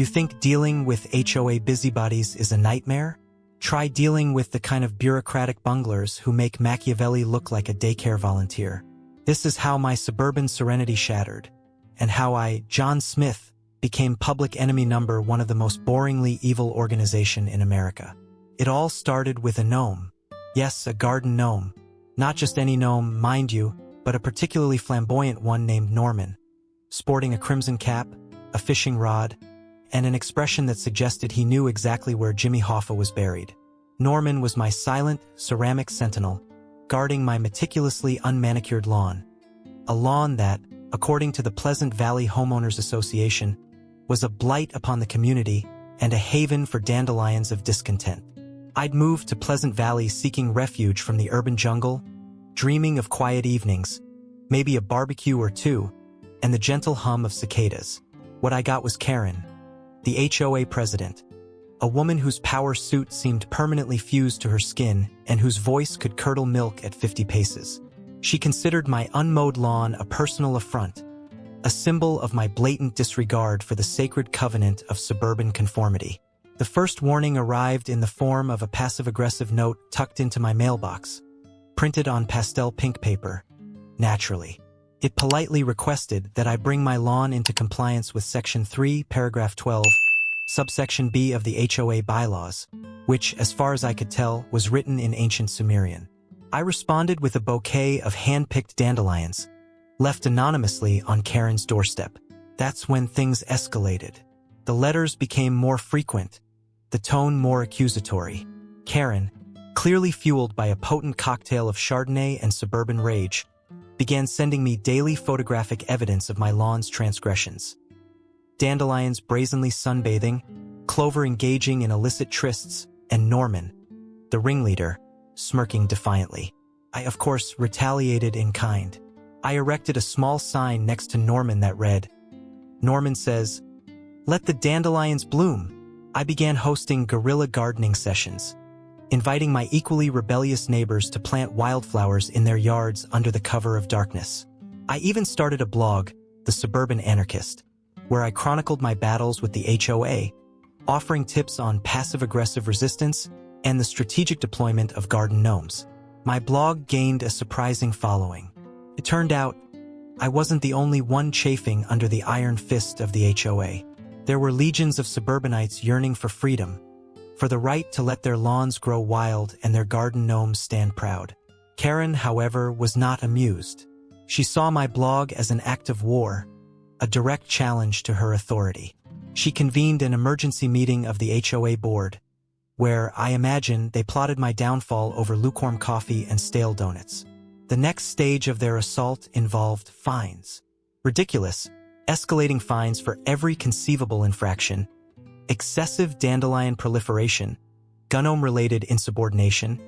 You think dealing with HOA busybodies is a nightmare? Try dealing with the kind of bureaucratic bunglers who make Machiavelli look like a daycare volunteer. This is how my suburban serenity shattered, and how I, John Smith, became public enemy number one of the most boringly evil organization in America. It all started with a gnome. Yes, a garden gnome. Not just any gnome, mind you, but a particularly flamboyant one named Norman, sporting a crimson cap, a fishing rod, and an expression that suggested he knew exactly where Jimmy Hoffa was buried. Norman was my silent, ceramic sentinel, guarding my meticulously unmanicured lawn. A lawn that, according to the Pleasant Valley Homeowners Association, was a blight upon the community and a haven for dandelions of discontent. I'd moved to Pleasant Valley seeking refuge from the urban jungle, dreaming of quiet evenings, maybe a barbecue or two, and the gentle hum of cicadas. What I got was Karen, the HOA president, a woman whose power suit seemed permanently fused to her skin and whose voice could curdle milk at 50 paces. She considered my unmowed lawn a personal affront, a symbol of my blatant disregard for the sacred covenant of suburban conformity. The first warning arrived in the form of a passive-aggressive note tucked into my mailbox, printed on pastel pink paper. Naturally, it politely requested that I bring my lawn into compliance with Section 3, Paragraph 12, Subsection B of the HOA bylaws, which, as far as I could tell, was written in ancient Sumerian. I responded with a bouquet of hand-picked dandelions, left anonymously on Karen's doorstep. That's when things escalated. The letters became more frequent, the tone more accusatory. Karen, clearly fueled by a potent cocktail of Chardonnay and suburban rage, began sending me daily photographic evidence of my lawn's transgressions. Dandelions brazenly sunbathing, Clover engaging in illicit trysts, and Norman, the ringleader, smirking defiantly. I, of course, retaliated in kind. I erected a small sign next to Norman that read, "Norman says, let the dandelions bloom." I began hosting guerrilla gardening sessions, inviting my equally rebellious neighbors to plant wildflowers in their yards under the cover of darkness. I even started a blog, The Suburban Anarchist, where I chronicled my battles with the HOA, offering tips on passive-aggressive resistance and the strategic deployment of garden gnomes. My blog gained a surprising following. It turned out, I wasn't the only one chafing under the iron fist of the HOA. There were legions of suburbanites yearning for freedom, for the right to let their lawns grow wild and their garden gnomes stand proud. Karen, however, was not amused. She saw my blog as an act of war, a direct challenge to her authority. She convened an emergency meeting of the HOA board, where, I imagine, they plotted my downfall over lukewarm coffee and stale donuts. The next stage of their assault involved fines. Ridiculous, escalating fines for every conceivable infraction, excessive dandelion proliferation, gnome-related insubordination,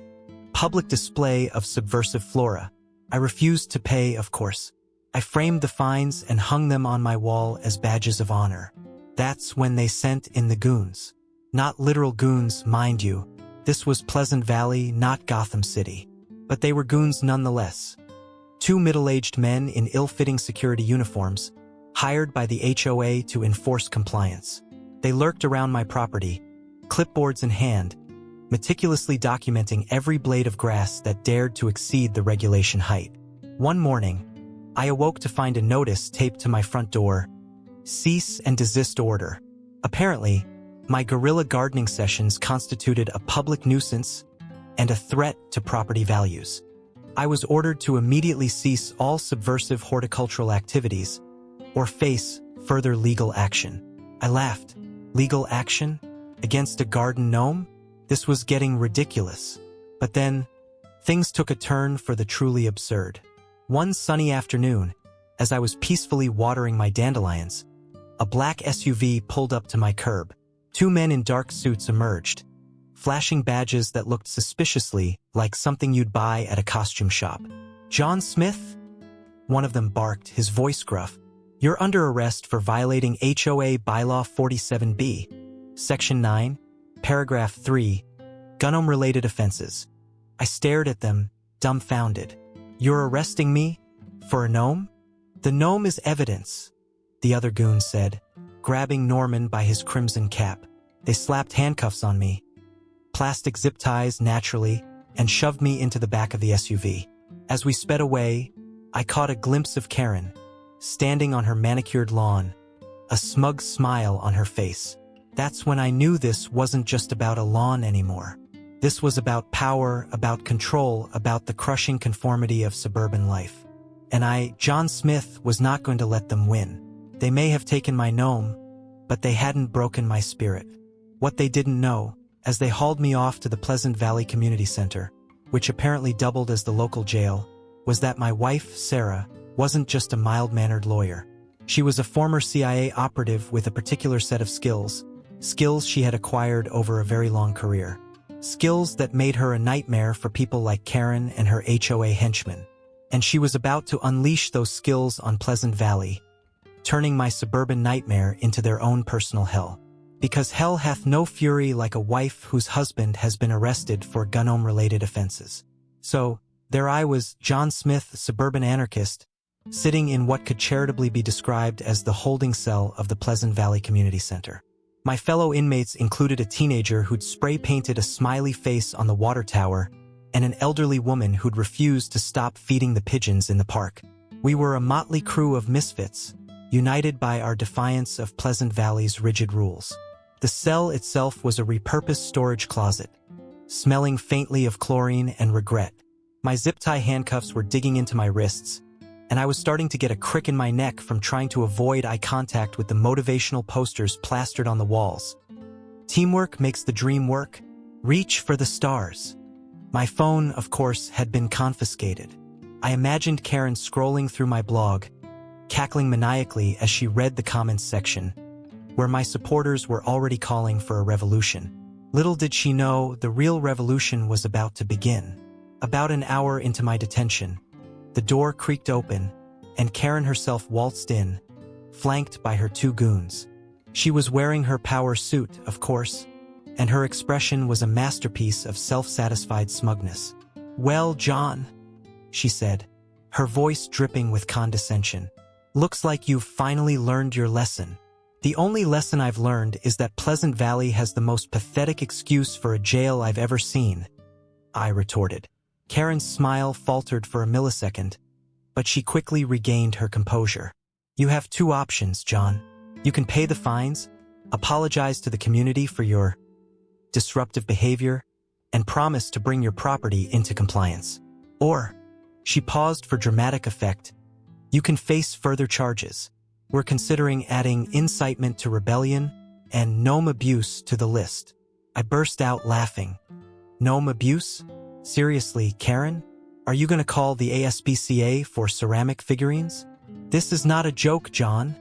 public display of subversive flora. I refused to pay, of course. I framed the fines and hung them on my wall as badges of honor. That's when they sent in the goons. Not literal goons, mind you. This was Pleasant Valley, not Gotham City. But they were goons nonetheless. Two middle-aged men in ill-fitting security uniforms, hired by the HOA to enforce compliance. They lurked around my property, clipboards in hand, meticulously documenting every blade of grass that dared to exceed the regulation height. One morning, I awoke to find a notice taped to my front door, "Cease and desist order." Apparently, my guerrilla gardening sessions constituted a public nuisance and a threat to property values. I was ordered to immediately cease all subversive horticultural activities or face further legal action. I laughed. Legal action? Against a garden gnome? This was getting ridiculous. But then, things took a turn for the truly absurd. One sunny afternoon, as I was peacefully watering my dandelions, a black SUV pulled up to my curb. Two men in dark suits emerged, flashing badges that looked suspiciously like something you'd buy at a costume shop. "John Smith?" One of them barked, his voice gruff. "You're under arrest for violating HOA Bylaw 47B, Section 9, Paragraph 3, gnome-related offenses." I stared at them, dumbfounded. "You're arresting me? For a gnome?" "The gnome is evidence," the other goon said, grabbing Norman by his crimson cap. They slapped handcuffs on me, plastic zip ties naturally, and shoved me into the back of the SUV. As we sped away, I caught a glimpse of Karen, standing on her manicured lawn, a smug smile on her face. That's when I knew this wasn't just about a lawn anymore. This was about power, about control, about the crushing conformity of suburban life. And I, John Smith, was not going to let them win. They may have taken my gnome, but they hadn't broken my spirit. What they didn't know, as they hauled me off to the Pleasant Valley Community Center, which apparently doubled as the local jail, was that my wife, Sarah, wasn't just a mild-mannered lawyer. She was a former CIA operative with a particular set of skills she had acquired over a very long career. Skills that made her a nightmare for people like Karen and her HOA henchmen. And she was about to unleash those skills on Pleasant Valley, turning my suburban nightmare into their own personal hell. Because hell hath no fury like a wife whose husband has been arrested for gnome-related offenses. So, there I was, John Smith, suburban anarchist, sitting in what could charitably be described as the holding cell of the Pleasant Valley Community Center. My fellow inmates included a teenager who'd spray-painted a smiley face on the water tower and an elderly woman who'd refused to stop feeding the pigeons in the park. We were a motley crew of misfits, united by our defiance of Pleasant Valley's rigid rules. The cell itself was a repurposed storage closet, smelling faintly of chlorine and regret. My zip-tie handcuffs were digging into my wrists, and I was starting to get a crick in my neck from trying to avoid eye contact with the motivational posters plastered on the walls. Teamwork makes the dream work. Reach for the stars. My phone, of course, had been confiscated. I imagined Karen scrolling through my blog, cackling maniacally as she read the comments section, where my supporters were already calling for a revolution. Little did she know the real revolution was about to begin. About an hour into my detention, the door creaked open, and Karen herself waltzed in, flanked by her two goons. She was wearing her power suit, of course, and her expression was a masterpiece of self-satisfied smugness. "Well, John," she said, her voice dripping with condescension. "Looks like you've finally learned your lesson." "The only lesson I've learned is that Pleasant Valley has the most pathetic excuse for a jail I've ever seen," I retorted. Karen's smile faltered for a millisecond, but she quickly regained her composure. "You have two options, John. You can pay the fines, apologize to the community for your disruptive behavior, and promise to bring your property into compliance. Or," she paused for dramatic effect, "you can face further charges. We're considering adding incitement to rebellion and gnome abuse to the list." I burst out laughing. "Gnome abuse? Seriously, Karen? Are you going to call the ASPCA for ceramic figurines?" "This is not a joke, John,"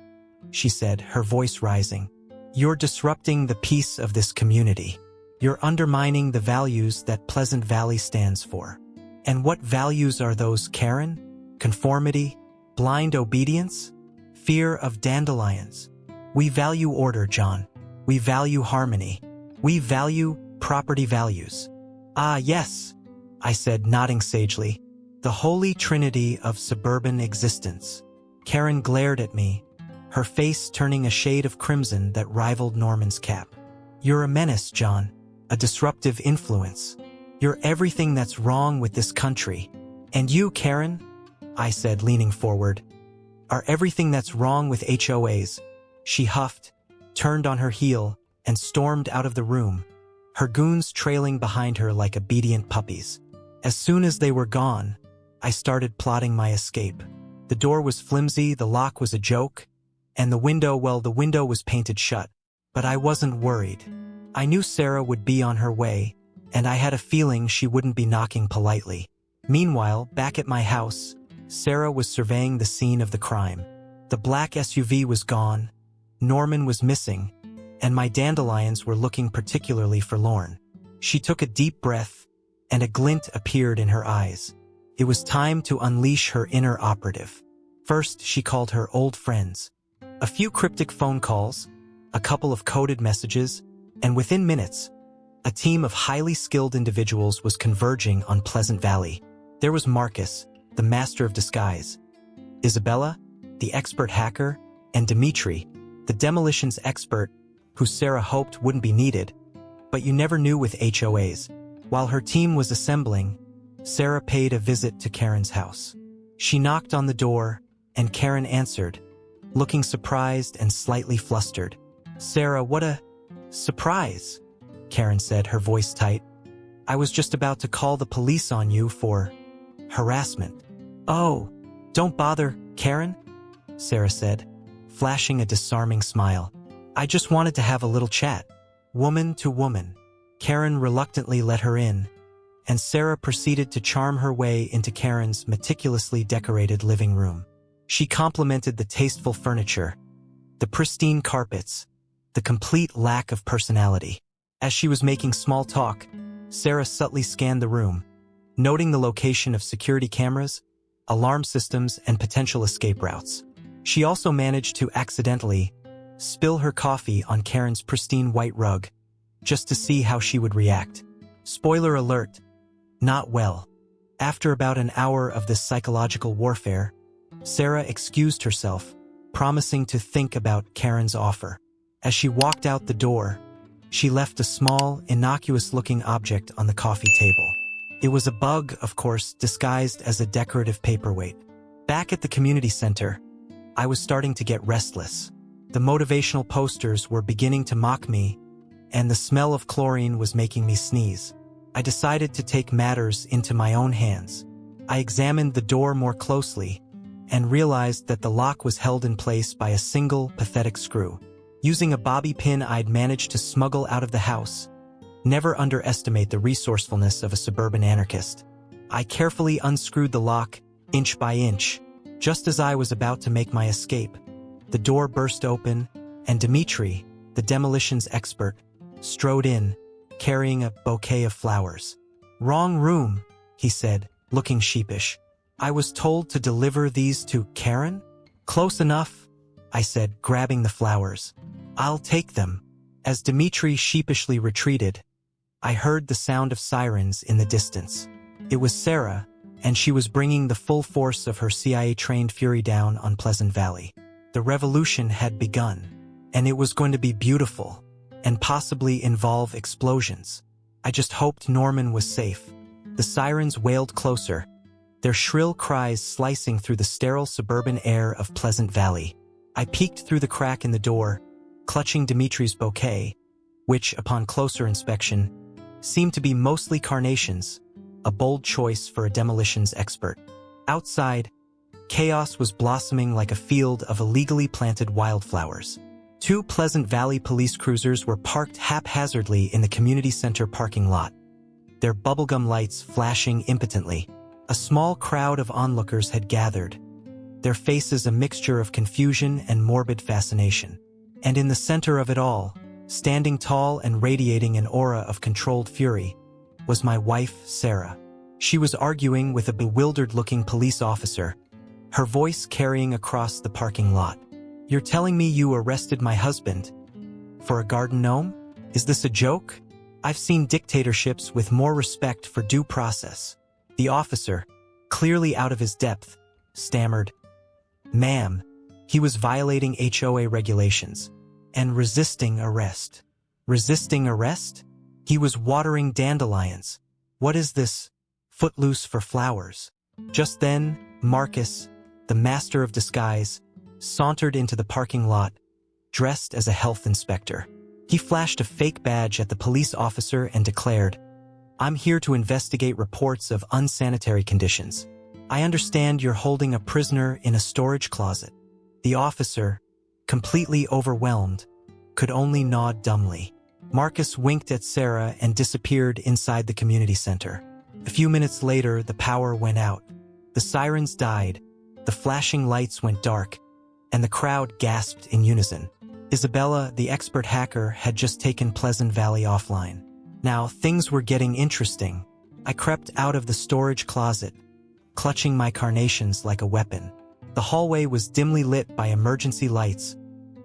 she said, her voice rising. "You're disrupting the peace of this community. You're undermining the values that Pleasant Valley stands for." "And what values are those, Karen? Conformity? Blind obedience? Fear of dandelions? We value order, John. We value harmony. We value property values." "Ah, yes," I said, nodding sagely. "The holy trinity of suburban existence." Karen glared at me, her face turning a shade of crimson that rivaled Norman's cap. "You're a menace, John. A disruptive influence. You're everything that's wrong with this country. And you, Karen," I said, leaning forward, "are everything that's wrong with HOAs." She huffed, turned on her heel, and stormed out of the room, her goons trailing behind her like obedient puppies. As soon as they were gone, I started plotting my escape. The door was flimsy, the lock was a joke, and the window was painted shut. But I wasn't worried. I knew Sarah would be on her way, and I had a feeling she wouldn't be knocking politely. Meanwhile, back at my house, Sarah was surveying the scene of the crime. The black SUV was gone, Norman was missing, and my dandelions were looking particularly forlorn. She took a deep breath, and a glint appeared in her eyes. It was time to unleash her inner operative. First, she called her old friends. A few cryptic phone calls, a couple of coded messages, and within minutes, a team of highly skilled individuals was converging on Pleasant Valley. There was Marcus, the master of disguise, Isabella, the expert hacker, and Dimitri, the demolitions expert, who Sarah hoped wouldn't be needed. But you never knew with HOAs. While her team was assembling, Sarah paid a visit to Karen's house. She knocked on the door, and Karen answered, looking surprised and slightly flustered. "Sarah, what a surprise," Karen said, her voice tight. "I was just about to call the police on you for harassment." "Oh, don't bother, Karen," Sarah said, flashing a disarming smile. "I just wanted to have a little chat." Woman to woman, Karen reluctantly let her in, and Sarah proceeded to charm her way into Karen's meticulously decorated living room. She complimented the tasteful furniture, the pristine carpets, the complete lack of personality. As she was making small talk, Sarah subtly scanned the room, noting the location of security cameras, alarm systems, and potential escape routes. She also managed to accidentally spill her coffee on Karen's pristine white rug, just to see how she would react. Spoiler alert, not well. After about an hour of this psychological warfare, Sarah excused herself, promising to think about Karen's offer. As she walked out the door, she left a small, innocuous-looking object on the coffee table. It was a bug, of course, disguised as a decorative paperweight. Back at the community center, I was starting to get restless. The motivational posters were beginning to mock me, and the smell of chlorine was making me sneeze. I decided to take matters into my own hands. I examined the door more closely and realized that the lock was held in place by a single, pathetic screw. Using a bobby pin I'd managed to smuggle out of the house. Never underestimate the resourcefulness of a suburban anarchist. I carefully unscrewed the lock, inch by inch. Just as I was about to make my escape, the door burst open, and Dmitri, the demolitions expert, strode in, carrying a bouquet of flowers. "Wrong room," he said, looking sheepish. "I was told to deliver these to Karen?" "Close enough," I said, grabbing the flowers. "I'll take them." As Dmitri sheepishly retreated, I heard the sound of sirens in the distance. It was Sarah, and she was bringing the full force of her CIA-trained fury down on Pleasant Valley. The revolution had begun, and it was going to be beautiful, and possibly involve explosions. I just hoped Norman was safe. The sirens wailed closer, their shrill cries slicing through the sterile suburban air of Pleasant Valley. I peeked through the crack in the door, clutching Dimitri's bouquet, which, upon closer inspection, seemed to be mostly carnations, a bold choice for a demolitions expert. Outside, chaos was blossoming like a field of illegally planted wildflowers. 2 Pleasant Valley police cruisers were parked haphazardly in the community center parking lot, their bubblegum lights flashing impotently. A small crowd of onlookers had gathered, their faces a mixture of confusion and morbid fascination. And in the center of it all, standing tall and radiating an aura of controlled fury, was my wife, Sarah. She was arguing with a bewildered-looking police officer, her voice carrying across the parking lot. "You're telling me you arrested my husband for a garden gnome? Is this a joke? I've seen dictatorships with more respect for due process." The officer, clearly out of his depth, stammered, "Ma'am, he was violating HOA regulations and resisting arrest." "Resisting arrest? He was watering dandelions. What is this? Footloose for flowers." Just then, Marcus, the master of disguise, sauntered into the parking lot, dressed as a health inspector. He flashed a fake badge at the police officer and declared, "I'm here to investigate reports of unsanitary conditions. I understand you're holding a prisoner in a storage closet." The officer, completely overwhelmed, could only nod dumbly. Marcus winked at Sarah and disappeared inside the community center. A few minutes later, the power went out. The sirens died, the flashing lights went dark, and the crowd gasped in unison. Isabella, the expert hacker, had just taken Pleasant Valley offline. Now, things were getting interesting. I crept out of the storage closet, clutching my carnations like a weapon. The hallway was dimly lit by emergency lights,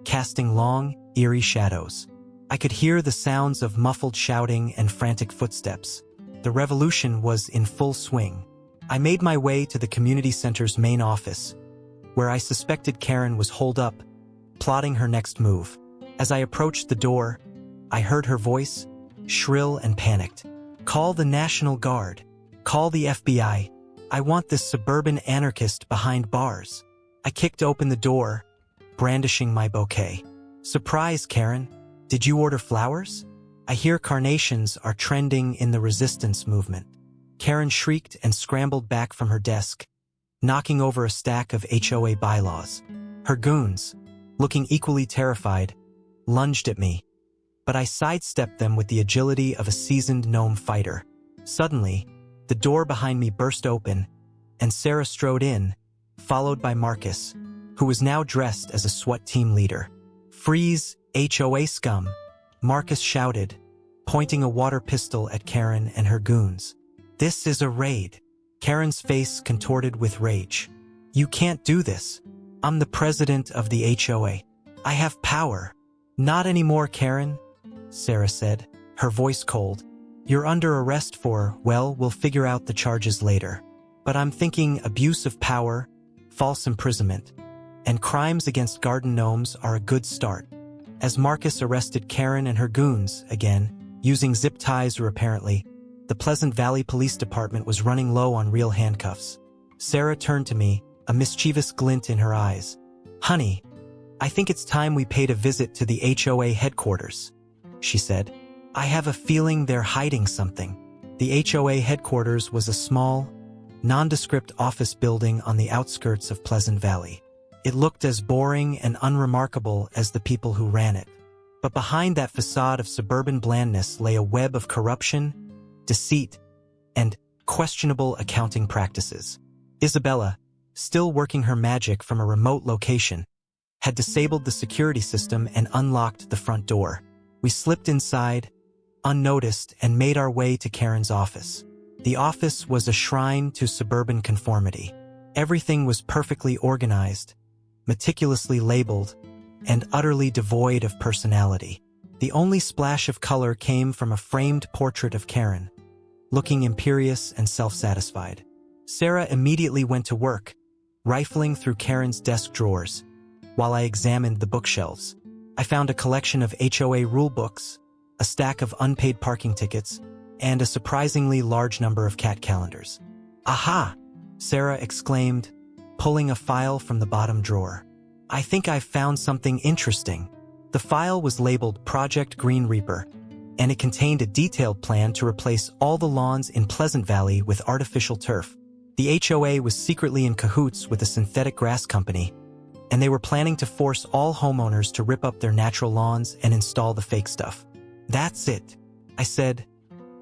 casting long, eerie shadows. I could hear the sounds of muffled shouting and frantic footsteps. The revolution was in full swing. I made my way to the community center's main office, where I suspected Karen was holed up, plotting her next move. As I approached the door, I heard her voice, shrill and panicked. "Call the National Guard. Call the FBI. I want this suburban anarchist behind bars." I kicked open the door, brandishing my bouquet. "Surprise, Karen. Did you order flowers? I hear carnations are trending in the resistance movement." Karen shrieked and scrambled back from her desk, knocking over a stack of HOA bylaws. Her goons, looking equally terrified, lunged at me, but I sidestepped them with the agility of a seasoned gnome fighter. Suddenly, the door behind me burst open, and Sarah strode in, followed by Marcus, who was now dressed as a SWAT team leader. "Freeze, HOA scum!" Marcus shouted, pointing a water pistol at Karen and her goons. "This is a raid." Karen's face contorted with rage. "You can't do this. I'm the president of the HOA. I have power." "Not anymore, Karen," Sarah said, her voice cold. "You're under arrest for, well, we'll figure out the charges later. But I'm thinking abuse of power, false imprisonment, and crimes against garden gnomes are a good start." As Marcus arrested Karen and her goons, again, using zip ties or apparently, the Pleasant Valley Police Department was running low on real handcuffs. Sarah turned to me, a mischievous glint in her eyes. "Honey, I think it's time we paid a visit to the HOA headquarters," she said. "I have a feeling they're hiding something." The HOA headquarters was a small, nondescript office building on the outskirts of Pleasant Valley. It looked as boring and unremarkable as the people who ran it. But behind that facade of suburban blandness lay a web of corruption, deceit, and questionable accounting practices. Isabella, still working her magic from a remote location, had disabled the security system and unlocked the front door. We slipped inside, unnoticed, and made our way to Karen's office. The office was a shrine to suburban conformity. Everything was perfectly organized, meticulously labeled, and utterly devoid of personality. The only splash of color came from a framed portrait of Karen, looking imperious and self-satisfied. Sarah immediately went to work, rifling through Karen's desk drawers, while I examined the bookshelves. I found a collection of HOA rulebooks, a stack of unpaid parking tickets, and a surprisingly large number of cat calendars. "Aha!" Sarah exclaimed, pulling a file from the bottom drawer. "I think I've found something interesting." The file was labeled Project Green Reaper, and it contained a detailed plan to replace all the lawns in Pleasant Valley with artificial turf. The HOA was secretly in cahoots with a synthetic grass company, and they were planning to force all homeowners to rip up their natural lawns and install the fake stuff. "That's it," I said,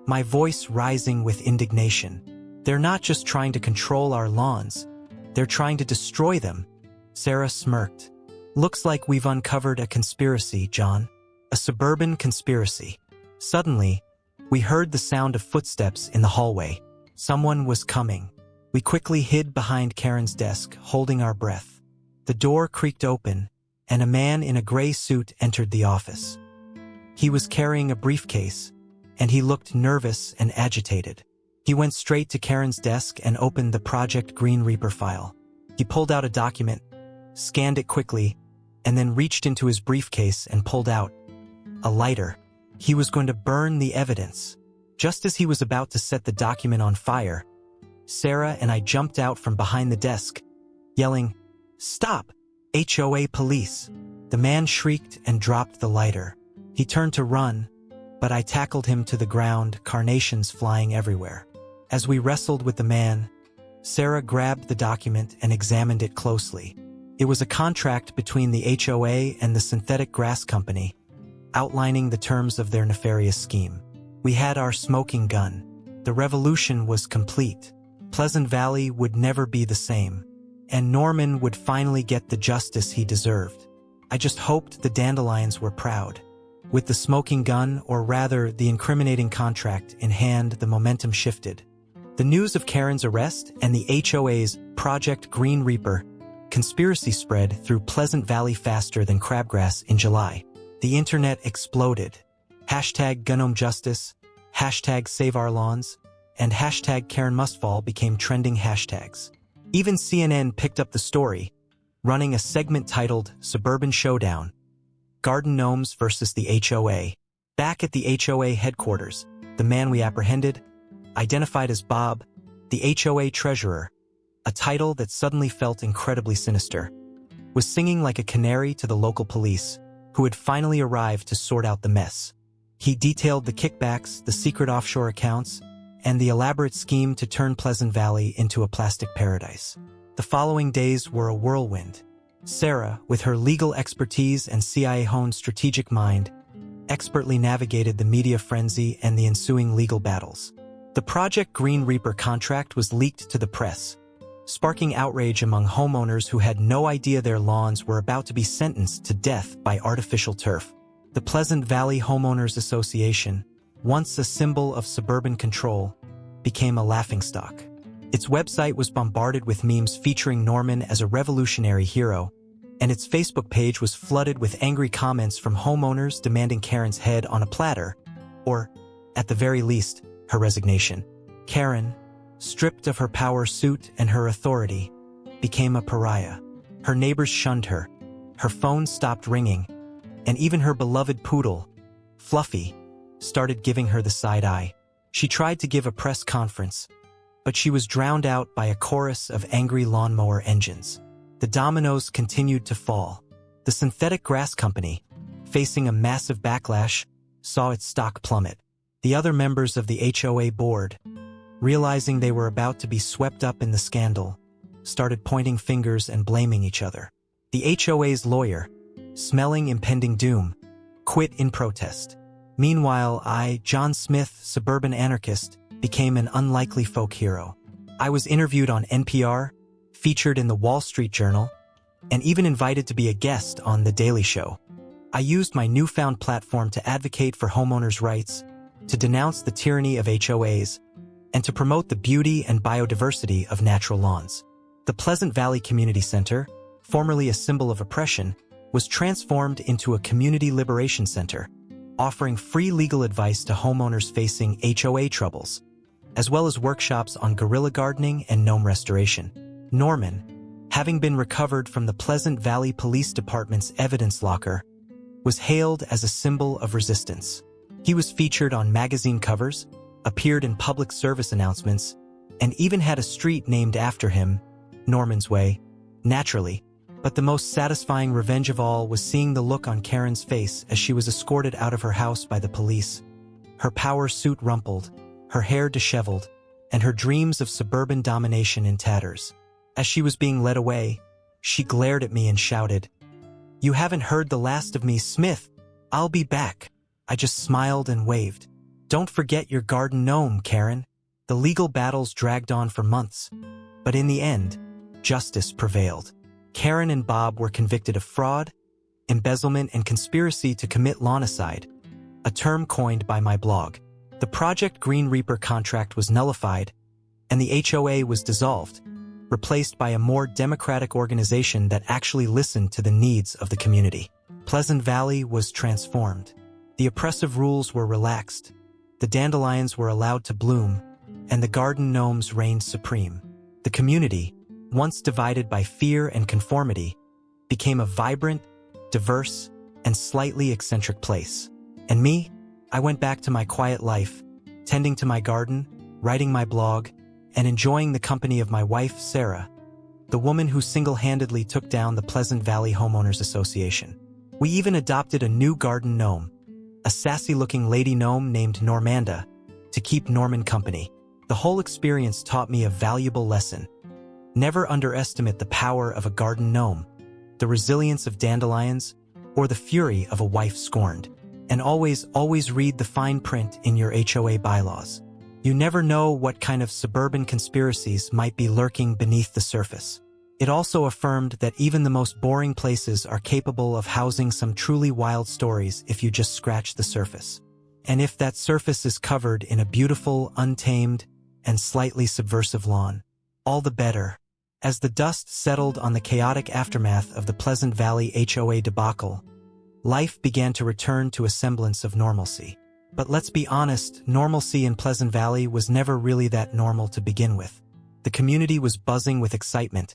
my voice rising with indignation. "They're not just trying to control our lawns, they're trying to destroy them." Sarah smirked. "Looks like we've uncovered a conspiracy, John. A suburban conspiracy." Suddenly, we heard the sound of footsteps in the hallway. Someone was coming. We quickly hid behind Karen's desk, holding our breath. The door creaked open, and a man in a gray suit entered the office. He was carrying a briefcase, and he looked nervous and agitated. He went straight to Karen's desk and opened the Project Green Reaper file. He pulled out a document, scanned it quickly, and then reached into his briefcase and pulled out a lighter. He was going to burn the evidence. Just as he was about to set the document on fire, Sarah and I jumped out from behind the desk, yelling, "Stop! HOA police!" The man shrieked and dropped the lighter. He turned to run, but I tackled him to the ground, carnations flying everywhere. As we wrestled with the man, Sarah grabbed the document and examined it closely. It was a contract between the HOA and the synthetic grass company, outlining the terms of their nefarious scheme. We had our smoking gun. The revolution was complete. Pleasant Valley would never be the same, and Norman would finally get the justice he deserved. I just hoped the dandelions were proud. With the smoking gun, or rather the incriminating contract, in hand, the momentum shifted. The news of Karen's arrest and the HOA's Project Green Reaper conspiracy spread through Pleasant Valley faster than crabgrass in July. The internet exploded. Hashtag Gnome Justice, hashtag Save Our Lawns, and hashtag Karen Must Fall became trending hashtags. Even CNN picked up the story, running a segment titled Suburban Showdown, Garden Gnomes versus the HOA. Back at the HOA headquarters, the man we apprehended, identified as Bob, the HOA treasurer, a title that suddenly felt incredibly sinister, was singing like a canary to the local police, who had finally arrived to sort out the mess. He detailed the kickbacks, the secret offshore accounts, and the elaborate scheme to turn Pleasant Valley into a plastic paradise. The following days were a whirlwind. Sarah, with her legal expertise and CIA-honed strategic mind, expertly navigated the media frenzy and the ensuing legal battles. The Project Green Reaper contract was leaked to the press, sparking outrage among homeowners who had no idea their lawns were about to be sentenced to death by artificial turf. The Pleasant Valley Homeowners Association, once a symbol of suburban control, became a laughingstock. Its website was bombarded with memes featuring Norman as a revolutionary hero, and its Facebook page was flooded with angry comments from homeowners demanding Karen's head on a platter, or, at the very least, her resignation. Karen, stripped of her power suit and her authority, became a pariah. Her neighbors shunned her, her phone stopped ringing, and even her beloved poodle, Fluffy, started giving her the side eye. She tried to give a press conference, but she was drowned out by a chorus of angry lawnmower engines. The dominoes continued to fall. The synthetic grass company, facing a massive backlash, saw its stock plummet. The other members of the HOA board, realizing they were about to be swept up in the scandal, started pointing fingers and blaming each other. The HOA's lawyer, smelling impending doom, quit in protest. Meanwhile, I, John Smith, suburban anarchist, became an unlikely folk hero. I was interviewed on NPR, featured in the Wall Street Journal, and even invited to be a guest on The Daily Show. I used my newfound platform to advocate for homeowners' rights, to denounce the tyranny of HOAs, and to promote the beauty and biodiversity of natural lawns. The Pleasant Valley Community Center, formerly a symbol of oppression, was transformed into a community liberation center, offering free legal advice to homeowners facing HOA troubles, as well as workshops on guerrilla gardening and gnome restoration. Norman, having been recovered from the Pleasant Valley Police Department's evidence locker, was hailed as a symbol of resistance. He was featured on magazine covers, appeared in public service announcements, and even had a street named after him, Norman's Way. Naturally, but the most satisfying revenge of all was seeing the look on Karen's face as she was escorted out of her house by the police. Her power suit rumpled, her hair disheveled, and her dreams of suburban domination in tatters. As she was being led away, she glared at me and shouted, "You haven't heard the last of me, Smith. I'll be back." I just smiled and waved. "Don't forget your garden gnome, Karen." The legal battles dragged on for months, but in the end, justice prevailed. Karen and Bob were convicted of fraud, embezzlement, and conspiracy to commit lawnicide, a term coined by my blog. The Project Green Reaper contract was nullified, and the HOA was dissolved, replaced by a more democratic organization that actually listened to the needs of the community. Pleasant Valley was transformed. The oppressive rules were relaxed, the dandelions were allowed to bloom, and the garden gnomes reigned supreme. The community, once divided by fear and conformity, became a vibrant, diverse, and slightly eccentric place. And me? I went back to my quiet life, tending to my garden, writing my blog, and enjoying the company of my wife, Sarah, the woman who single-handedly took down the Pleasant Valley Homeowners Association. We even adopted a new garden gnome, a sassy-looking lady gnome named Normanda, to keep Norman company. The whole experience taught me a valuable lesson. Never underestimate the power of a garden gnome, the resilience of dandelions, or the fury of a wife scorned. And always read the fine print in your HOA bylaws. You never know what kind of suburban conspiracies might be lurking beneath the surface. It also affirmed that even the most boring places are capable of housing some truly wild stories if you just scratch the surface. And if that surface is covered in a beautiful, untamed, and slightly subversive lawn, all the better. As the dust settled on the chaotic aftermath of the Pleasant Valley HOA debacle, life began to return to a semblance of normalcy. But let's be honest, normalcy in Pleasant Valley was never really that normal to begin with. The community was buzzing with excitement.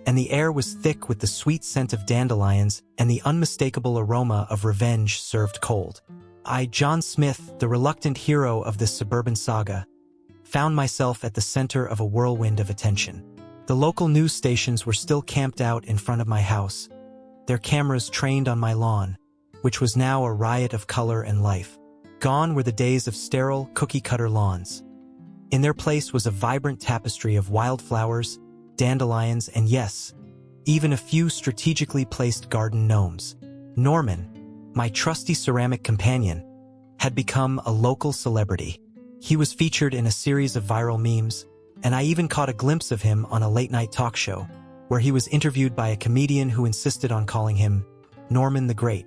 and the air was thick with the sweet scent of dandelions and the unmistakable aroma of revenge served cold. I, John Smith, the reluctant hero of this suburban saga, found myself at the center of a whirlwind of attention. The local news stations were still camped out in front of my house, their cameras trained on my lawn, which was now a riot of color and life. Gone were the days of sterile, cookie-cutter lawns. In their place was a vibrant tapestry of wildflowers, dandelions, and yes, even a few strategically placed garden gnomes. Norman, my trusty ceramic companion, had become a local celebrity. He was featured in a series of viral memes, and I even caught a glimpse of him on a late-night talk show, where he was interviewed by a comedian who insisted on calling him Norman the Great.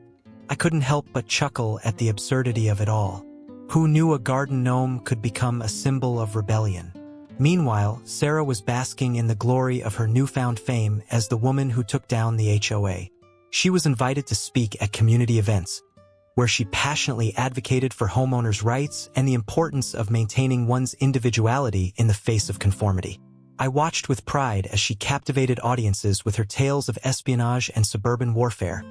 I couldn't help but chuckle at the absurdity of it all. Who knew a garden gnome could become a symbol of rebellion? Meanwhile, Sarah was basking in the glory of her newfound fame as the woman who took down the HOA. She was invited to speak at community events, where she passionately advocated for homeowners' rights and the importance of maintaining one's individuality in the face of conformity. I watched with pride as she captivated audiences with her tales of espionage and suburban warfare,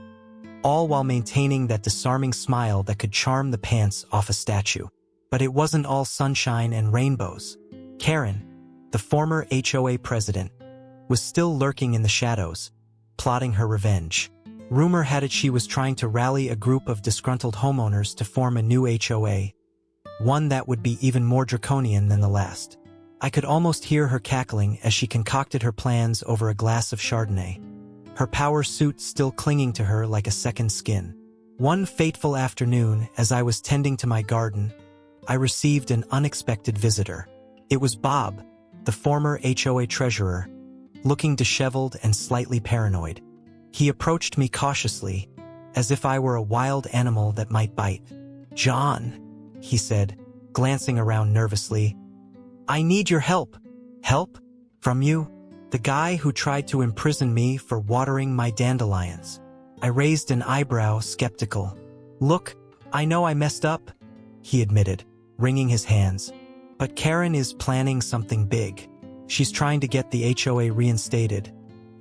all while maintaining that disarming smile that could charm the pants off a statue. But it wasn't all sunshine and rainbows. Karen, the former HOA president, was still lurking in the shadows, plotting her revenge. Rumor had it she was trying to rally a group of disgruntled homeowners to form a new HOA, one that would be even more draconian than the last. I could almost hear her cackling as she concocted her plans over a glass of Chardonnay, her power suit still clinging to her like a second skin. One fateful afternoon, as I was tending to my garden, I received an unexpected visitor. It was Bob, the former HOA treasurer, looking disheveled and slightly paranoid. He approached me cautiously, as if I were a wild animal that might bite. "John," he said, glancing around nervously, "I need your help." "Help? From you? The guy who tried to imprison me for watering my dandelions?" I raised an eyebrow, skeptical. "Look, I know I messed up," he admitted, wringing his hands. "But Karen is planning something big. She's trying to get the HOA reinstated,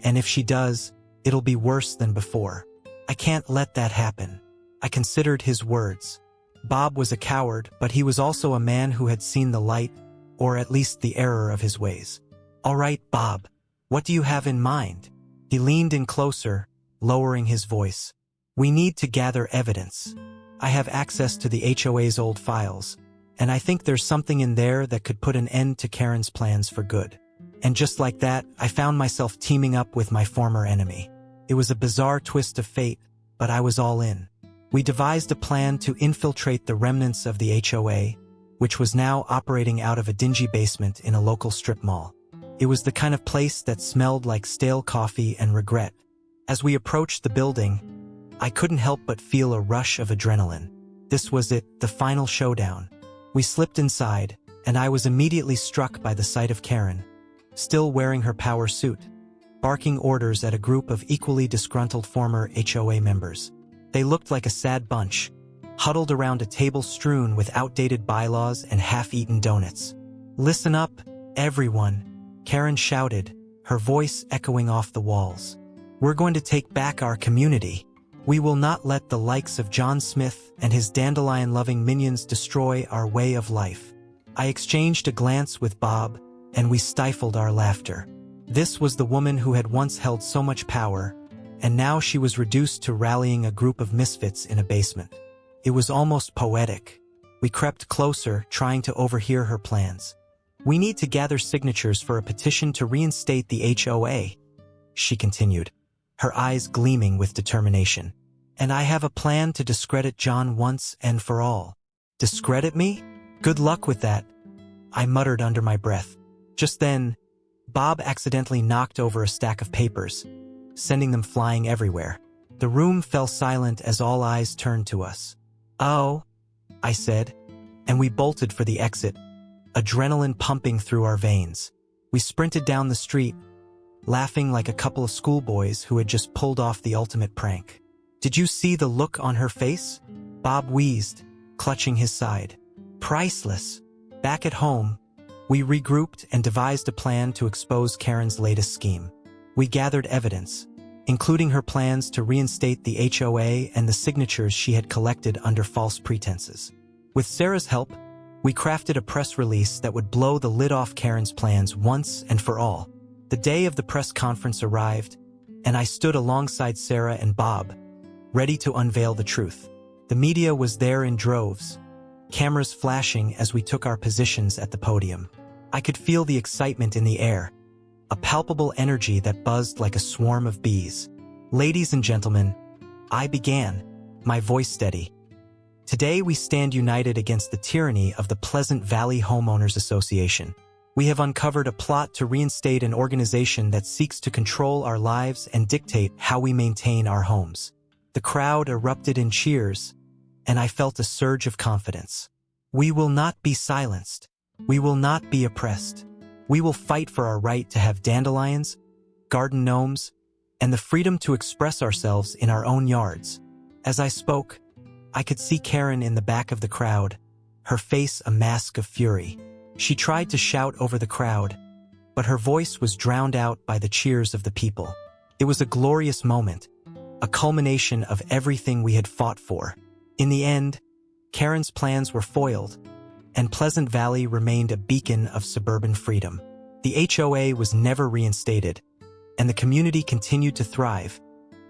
and if she does, it'll be worse than before. I can't let that happen." I considered his words. Bob was a coward, but he was also a man who had seen the light, or at least the error of his ways. "All right, Bob. What do you have in mind?" He leaned in closer, lowering his voice. "We need to gather evidence. I have access to the HOA's old files, and I think there's something in there that could put an end to Karen's plans for good." And just like that, I found myself teaming up with my former enemy. It was a bizarre twist of fate, but I was all in. We devised a plan to infiltrate the remnants of the HOA, which was now operating out of a dingy basement in a local strip mall. It was the kind of place that smelled like stale coffee and regret. As we approached the building, I couldn't help but feel a rush of adrenaline. This was it, the final showdown. We slipped inside, and I was immediately struck by the sight of Karen, still wearing her power suit, barking orders at a group of equally disgruntled former HOA members. They looked like a sad bunch, huddled around a table strewn with outdated bylaws and half-eaten donuts. "Listen up, everyone," Karen shouted, her voice echoing off the walls. "We're going to take back our community. We will not let the likes of John Smith and his dandelion-loving minions destroy our way of life." I exchanged a glance with Bob, and we stifled our laughter. This was the woman who had once held so much power, and now she was reduced to rallying a group of misfits in a basement. It was almost poetic. We crept closer, trying to overhear her plans. "We need to gather signatures for a petition to reinstate the HOA," she continued, her eyes gleaming with determination. "And I have a plan to discredit John once and for all." "Discredit me? Good luck with that," I muttered under my breath. Just then, Bob accidentally knocked over a stack of papers, sending them flying everywhere. The room fell silent as all eyes turned to us. "Oh," I said, and we bolted for the exit, adrenaline pumping through our veins. We sprinted down the street, laughing like a couple of schoolboys who had just pulled off the ultimate prank. "Did you see the look on her face?" Bob wheezed, clutching his side. "Priceless." Back at home, we regrouped and devised a plan to expose Karen's latest scheme. We gathered evidence, including her plans to reinstate the HOA and the signatures she had collected under false pretenses. With Sarah's help, we crafted a press release that would blow the lid off Karen's plans once and for all. The day of the press conference arrived, and I stood alongside Sarah and Bob, ready to unveil the truth. The media was there in droves, cameras flashing as we took our positions at the podium. I could feel the excitement in the air, a palpable energy that buzzed like a swarm of bees. Ladies and gentlemen, I began, my voice steady. Today we stand united against the tyranny of the Pleasant Valley Homeowners Association. We have uncovered a plot to reinstate an organization that seeks to control our lives and dictate how we maintain our homes. The crowd erupted in cheers, and I felt a surge of confidence. We will not be silenced. We will not be oppressed. We will fight for our right to have dandelions, garden gnomes, and the freedom to express ourselves in our own yards. As I spoke, I could see Karen in the back of the crowd, her face a mask of fury. She tried to shout over the crowd, but her voice was drowned out by the cheers of the people. It was a glorious moment, a culmination of everything we had fought for. In the end, Karen's plans were foiled, and Pleasant Valley remained a beacon of suburban freedom. The HOA was never reinstated, and the community continued to thrive,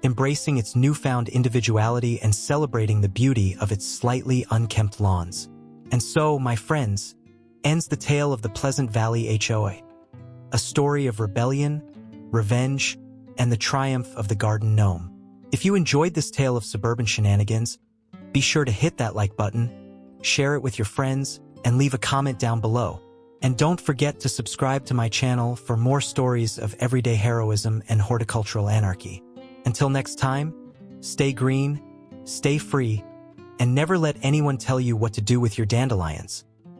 embracing its newfound individuality and celebrating the beauty of its slightly unkempt lawns. And so, my friends, ends the tale of the Pleasant Valley HOA, a story of rebellion, revenge, and the triumph of the garden gnome. If you enjoyed this tale of suburban shenanigans, be sure to hit that like button, share it with your friends, and leave a comment down below. And don't forget to subscribe to my channel for more stories of everyday heroism and horticultural anarchy. Until next time, stay green, stay free, and never let anyone tell you what to do with your dandelions.